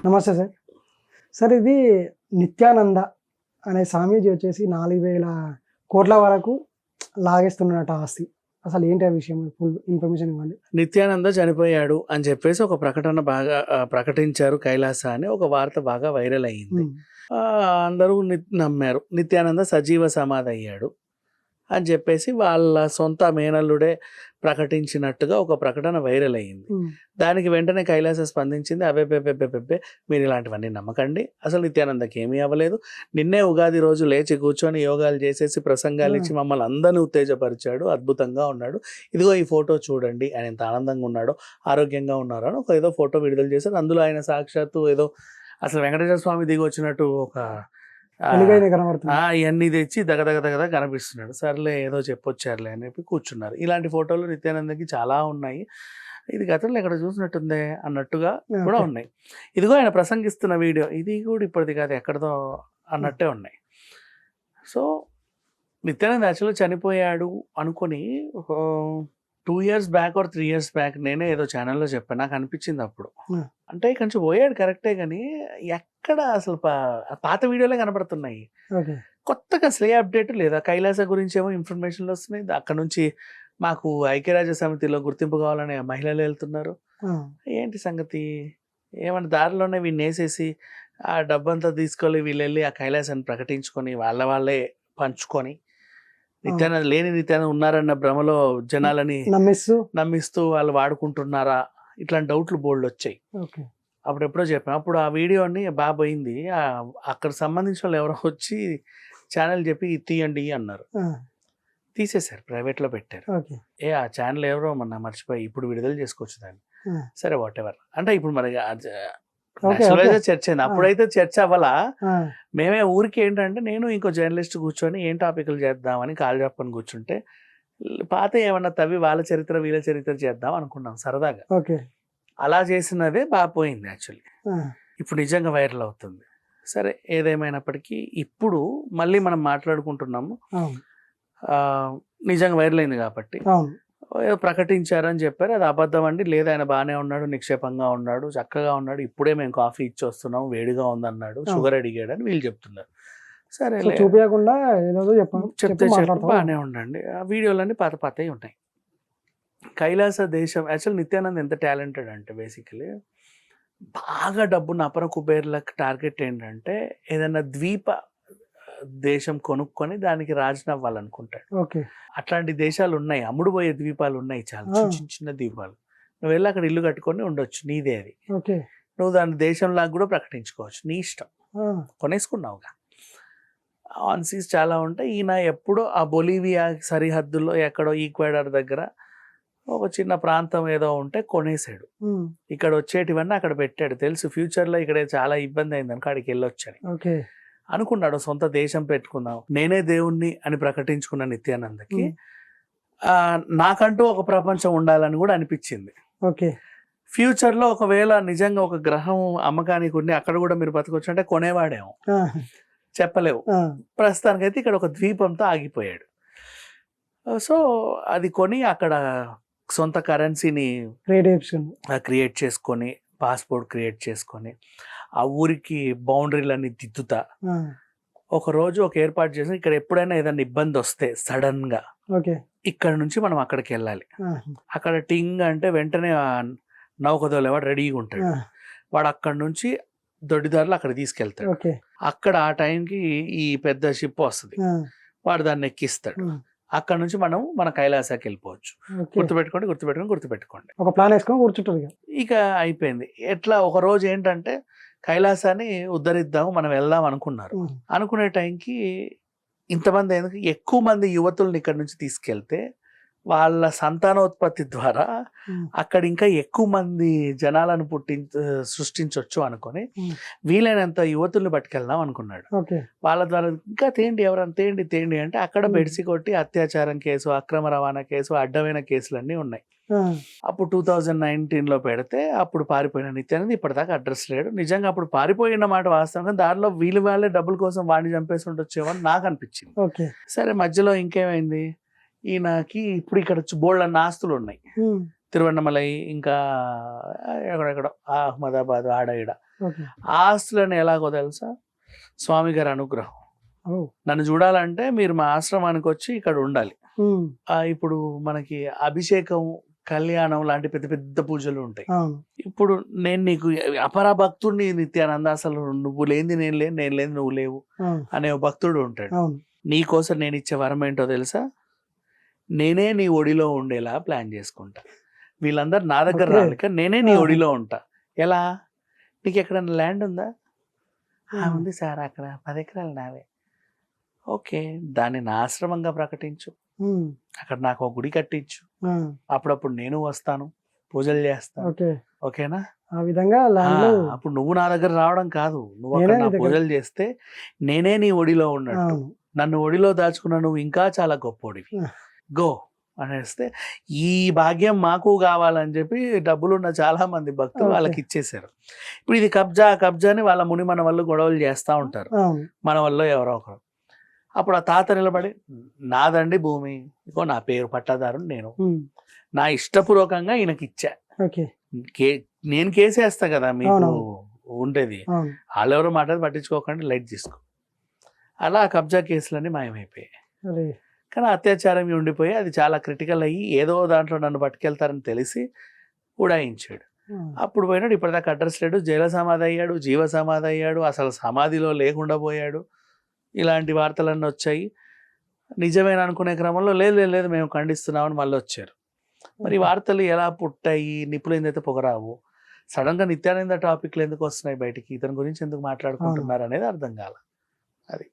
నమస్తే sir. Sir ఇది నిత్యానంద అనే స్వామీజీ వచ్చేసి 4,000 కోట్ల వరకు లాగేస్తున్నట ఆస్తి. అసలు ఏంటి ఆ విషయం? ఫుల్ ఇన్ఫర్మేషన్ ఇవ్వండి. నిత్యానంద చనిపోయాడు అని చెప్పేసి ఒక ప్రకటన బాగా ప్రకటించారు కైలాస అని ఒక వార్త బాగా వైరల్ అయ్యింది. అందరూ నమ్మారు. నిత్యానంద సజీవ సమాధి అయ్యాడు అని చెప్పేసి వాళ్ళ సొంత మేనల్లుడే ప్రకటించినట్టుగా ఒక ప్రకటన వైరల్ అయ్యింది. దానికి వెంటనే కైలాస స్పందించింది, అబ్బే మీరు ఇలాంటివన్నీ నమ్మకండి, అసలు నిత్యానందకి ఏమీ అవ్వలేదు, నిన్నే ఉగాది రోజు లేచి కూర్చొని యోగాలు చేసేసి ప్రసంగాలు ఇచ్చి మమ్మల్ని అందరినీ ఉత్తేజపరిచాడు, అద్భుతంగా ఉన్నాడు, ఇదిగో ఈ ఫోటో చూడండి, ఆయన ఎంత ఆనందంగా ఉన్నాడో, ఆరోగ్యంగా ఉన్నారో అని ఒక ఏదో ఫోటో విడుదల చేశారు. అందులో ఆయన సాక్షాత్తు ఏదో అసలు వెంకటేశ్వర స్వామి దిగి వచ్చినట్టు ఒక ఇవన్నీ తెచ్చి దగదగ కనిపిస్తున్నాడు. సర్లే ఏదో చెప్పొచ్చారులే అని చెప్పి కూర్చున్నారు. ఇలాంటి ఫోటోలు నిత్యానందకి చాలా ఉన్నాయి. ఇది గతంలో ఎక్కడ చూసినట్టుందే అన్నట్టుగా కూడా ఉన్నాయి. ఇదిగో ఆయన ప్రసంగిస్తున్న వీడియో, ఇది కూడా ఇప్పటిది కాదు ఎక్కడదో అన్నట్టే ఉన్నాయి. సో నిత్యానంద యాక్చువల్గా చనిపోయాడు అనుకొని 2 years back or 3 years back నేనే ఏదో ఛానల్లో చెప్పాను. నాకు అనిపించింది అప్పుడు, అంటే కొంచెం పోయాడు కరెక్టే కానీ ఎక్కడ అసలు పాత వీడియోలే కనబడుతున్నాయి, కొత్తగా అసలు ఏ అప్డేట్ లేదా. కైలాస గురించి ఏమో ఇన్ఫర్మేషన్లు వస్తున్నాయి, అక్కడ నుంచి మాకు ఐక్యరాజ్య సమితిలో గుర్తింపు కావాలని మహిళలు వెళ్తున్నారు. ఏంటి సంగతి? ఏమన్నా దారిలోనే వీడిని వేసేసి ఆ డబ్బంతా తీసుకొని వీళ్ళు వెళ్ళి ఆ కైలాసాన్ని ప్రకటించుకొని వాళ్ళే పంచుకొని నిత్యానంద లేని నిత్యానంద ఉన్నారన్న భ్రమలో జనాలని నమ్మిస్తూ వాళ్ళు వాడుకుంటున్నారా, ఇట్లాంటి డౌట్లు బోల్డ్ వచ్చాయి. అప్పుడు ఎప్పుడో చెప్పాను. అప్పుడు ఆ వీడియోని బాగా పోయింది, అక్కడ సంబంధించిన వాళ్ళు ఎవరో వచ్చి ఛానల్ చెప్పి తీయండి అన్నారు. తీసేశారు, ప్రైవేట్లో పెట్టారు. ఆ ఛానల్ ఎవరో మొన్న మర్చిపోయి ఇప్పుడు విడుదల చేసుకోవచ్చు దాన్ని. సరే వాట్ ఎవర్ అంటే ఇప్పుడు మరి చర్చ అయింది. అప్పుడైతే చర్చ అవ్వాలా, మేమే ఊరికి ఏంటంటే నేను ఇంకో జర్నలిస్ట్ కూర్చొని ఏం టాపిక్లు చేద్దామని కాలు చెప్పని కూర్చుంటే పాత ఏమన్నా తవ్వి వాళ్ళ చరిత్ర వీళ్ళ చరిత్ర చేద్దాం అనుకున్నాం సరదాగా. అలా చేసినదే బాగా పోయింది యాక్చువల్లీ. ఇప్పుడు నిజంగా వైరల్ అవుతుంది. సరే ఏదేమైనప్పటికీ ఇప్పుడు మళ్ళీ మనం మాట్లాడుకుంటున్నాము, నిజంగా వైరల్ అయింది కాబట్టి. ఏదో ప్రకటించారని చెప్పారు, అది అబద్ధం అండి, లేదు ఆయన బాగానే ఉన్నాడు, నిక్షేపంగా ఉన్నాడు, చక్కగా ఉన్నాడు, ఇప్పుడే మేము కాఫీ ఇచ్చి వస్తున్నాం, వేడిగా ఉందన్నాడు, షుగర్ అడిగాడని వీళ్ళు చెప్తున్నారు. సరే చూపించకుండా చెప్తే బాగానే ఉండండి. ఆ వీడియోలన్నీ పాతవి ఉంటాయి. కైలాస దేశం యాక్చువల్ నిత్యానంద్ ఎంత టాలెంటెడ్ అంటే బేసికలీ బాగా డబ్బున్న అపర కుబేర్లకు టార్గెట్ ఏంటంటే ఏదైనా ద్వీప దేశం కొనుక్కొని దానికి రాజునవ్వాలనుకుంటాడు. అట్లాంటి దేశాలు ఉన్నాయి, అమ్ముడుపోయే ద్వీపాలు ఉన్నాయి, చాలా చిన్న చిన్న ద్వీపాలు. నువ్వు వెళ్ళి అక్కడ ఇల్లు కట్టుకొని ఉండొచ్చు, నీదే అది. నువ్వు దాని దేశంలాగా కూడా ప్రకటించుకోవచ్చు, నీ ఇష్టం, కొనేసుకున్నావుగా. ఆన్ సీస్ చాలా ఉంటాయి. ఈయన ఎప్పుడో ఆ బొలీవియా సరిహద్దుల్లో ఎక్కడో ఈక్వెడార్ దగ్గర ఒక చిన్న ప్రాంతం ఏదో ఉంటే కొనేసాడు. ఇక్కడ వచ్చేటివన్నీ అక్కడ పెట్టాడు. తెలుసు ఫ్యూచర్లో ఇక్కడ చాలా ఇబ్బంది అయింది అనుకో అక్కడికి వెళ్ళొచ్చని అనుకున్నాడు. సొంత దేశం పెట్టుకుందాం, నేనే దేవుణ్ణి అని ప్రకటించుకున్న నిత్యానందకి నాకంటూ ఒక ప్రపంచం ఉండాలని కూడా అనిపించింది. ఫ్యూచర్లో ఒకవేళ నిజంగా ఒక గ్రహం అమ్మకానికి ఉండి అక్కడ కూడా మీరు బతకొచ్చు అంటే కొనేవాడేమో, చెప్పలేవు. ప్రస్తుతానికైతే ఇక్కడ ఒక ద్వీపంతో ఆగిపోయాడు. సో అది కొని అక్కడ సొంత కరెన్సీని క్రియేట్ చేసుకొని, పాస్పోర్ట్ క్రియేట్ చేసుకొని, ఆ ఊరికి బౌండరీలన్నీ దిద్దుతా ఒక రోజు ఒక ఏర్పాటు చేసి ఇక్కడ ఎప్పుడైనా ఏదైనా ఇబ్బంది వస్తే సడన్ గా ఇక్కడ నుంచి మనం అక్కడికి వెళ్ళాలి. అక్కడ టింగ్ అంటే వెంటనే నౌకదోలేవాడు రెడీగా ఉంటాడు, వాడు అక్కడ నుంచి దొడ్డిదారులు అక్కడ తీసుకెళ్తాడు. అక్కడ ఆ టైంకి ఈ పెద్ద షిప్ వస్తుంది, వాడు దాన్ని ఎక్కిస్తాడు. అక్కడ నుంచి మనం మన కైలాసాకి వెళ్ళిపోవచ్చు. గుర్తుపెట్టుకోండి. ఒక ప్లాన్ వేసుకొని కూర్చుంటారు. ఇక అయిపోయింది. ఎట్లా ఒక రోజు ఏంటంటే కైలాసాన్ని ఉద్ధరిద్దాము మనం వెళ్దాం అనుకున్నారు. అనుకునే టైంకి ఇంతమంది ఎక్కువ మంది యువతుల్ని ఇక్కడ నుంచి తీసుకెళ్తే వాళ్ళ సంతానోత్పత్తి ద్వారా అక్కడ ఇంకా ఎక్కువ మంది జనాలను సృష్టించవచ్చు అనుకొని వీలైనంత యువతుల్ని పట్టుకెళ్దాం అనుకున్నాడు. వాళ్ళ ద్వారా ఇంకా ఎవరైనా తేండి అంటే అక్కడ బెడిసి కొట్టి అత్యాచారం కేసు, అక్రమ రవాణా కేసు, అడ్డమైన కేసులన్నీ ఉన్నాయి. అప్పుడు 2019లో పెడితే అప్పుడు పారిపోయిన నిత్యానంద్ ఇప్పటిదాకా అడ్రస్ లేడు. నిజంగా అప్పుడు పారిపోయిన మాట వాస్తవంగా, దారిలో వాళ్ళే డబ్బుల కోసం వాడిని చంపేసి ఉండొచ్చేమో అని నాకు అనిపించింది. సరే మధ్యలో ఇంకేమైంది, ఈయనకి ఇప్పుడు ఇక్కడ బోల్డ్ ఆస్తులు ఉన్నాయి, తిరువన్నమలై ఇంకా ఎక్కడెక్కడ అహ్మదాబాద్ ఆడ ఈడ ఓకే. ఆ ఆస్తులను ఎలాగో తెలుసా, స్వామి గారి అనుగ్రహం. ఓ. నన్ను చూడాలంటే మీరు మా ఆశ్రమానికి వచ్చి ఇక్కడ ఉండాలి. ఉమ్, ఇప్పుడు మనకి అభిషేకం, కళ్యాణం లాంటి పెద్ద పెద్ద పూజలు ఉంటాయి. అవును. ఇప్పుడు నేను నీకు అపరా భక్తుడిని నిత్యానంద, అసలు నువ్వు లేనిది నేను లేని, నేను లేని నువ్వు లేవు అవును. అనే ఒక భక్తుడు ఉంటాడు. అవును. నీ కోసం నేను ఇచ్చే వరం ఏంటో తెలుసా, నేనే నీ ఒడిలో ఉండేలా ప్లాన్ చేసుకుంటా. వీళ్ళందరూ నా దగ్గర ఓకే. రాలేక నేనే నీ ఆహా. ఒడిలో ఉంటా. ఎలా? నీకు ఎక్కడైనా ల్యాండ్ ఉందా? ఉమ్, ఉంది సార్, అక్కడ 10 ఎకరాలు నావే. ఓకే, దాన్ని నా ఆశ్రమంగా ప్రకటించు, ఉమ్, అక్కడ నాకు ఒక గుడి కట్టించు, ఆ, అప్పుడప్పుడు నేను వస్తాను, పూజలు చేస్తాను. ఓకే. ఓకేనా? ఆ విధంగా ల్యాండ్లు అప్పుడు నువ్వు నా దగ్గర రావడం కాదు, నువ్వు నేనే అక్కడ నా నీ దగ్గర. పూజలు చేస్తే నేనే నీ ఒడిలో ఉన్నట్టు. అవును. నన్ను ఒడిలో దాచుకున్న నువ్వు ఇంకా చాలా గొప్పోడివి, ఆ. గో అనేస్తే ఈ భాగ్యం మాకు కావాలని చెప్పి డబ్బులున్న చాలా మంది భక్తులు ఓకే. వాళ్ళకి ఇచ్చేసారు. ఇప్పుడు ఇది కబ్జా కబ్జా అని వాళ్ళ ముని మన వాళ్ళు గొడవలు చేస్తూ ఉంటారు, అవును. మన వాళ్ళు ఎవరో ఒకరు. అప్పుడు ఆ తాత నిలబడి, నాదండి భూమి, ఇగో నా పేరు పట్టాదారుని నేను, ఉమ్, నా ఇష్టపూర్వకంగా ఈయనకి ఇచ్చా, ఓకే. నేను కేసేస్తా కదా మీకు అవునవును. ఉండేది, అవును. వాళ్ళెవరో మాట పట్టించుకోకండి, లైట్ తీసుకో. అలా ఆ కబ్జా కేసులన్నీ మాయమైపోయాయి. అరే. కానీ అత్యాచారం ఉండిపోయి అది చాలా క్రిటికల్ అయ్యి ఏదో దాంట్లో నన్ను పట్టుకెళ్తారని తెలిసి ఉడాయించాడు. ఆ, అప్పుడు పోయినాడు, ఇప్పటిదాకా అడ్రస్ లేడు, జైల సమాధి అయ్యాడు, జీవ సమాధి అయ్యాడు, అసలు సమాధిలో లేకుండా పోయాడు. ఇలాంటి వార్తలన్నీ వచ్చాయి. నిజమేనా అనుకునే క్రమంలో లేదు లేదు లేదు మేము ఖండిస్తున్నామని మళ్ళీ వచ్చారు. మరి ఈ వార్తలు ఎలా పుట్టాయి? నిప్పులైందైతే పొగరావు. సడన్ గా నిత్యానంద టాపిక్లు ఎందుకు వస్తున్నాయి బయటికి, ఇతని గురించి ఎందుకు మాట్లాడుకుంటున్నారు అనేది అర్థం కాల. అది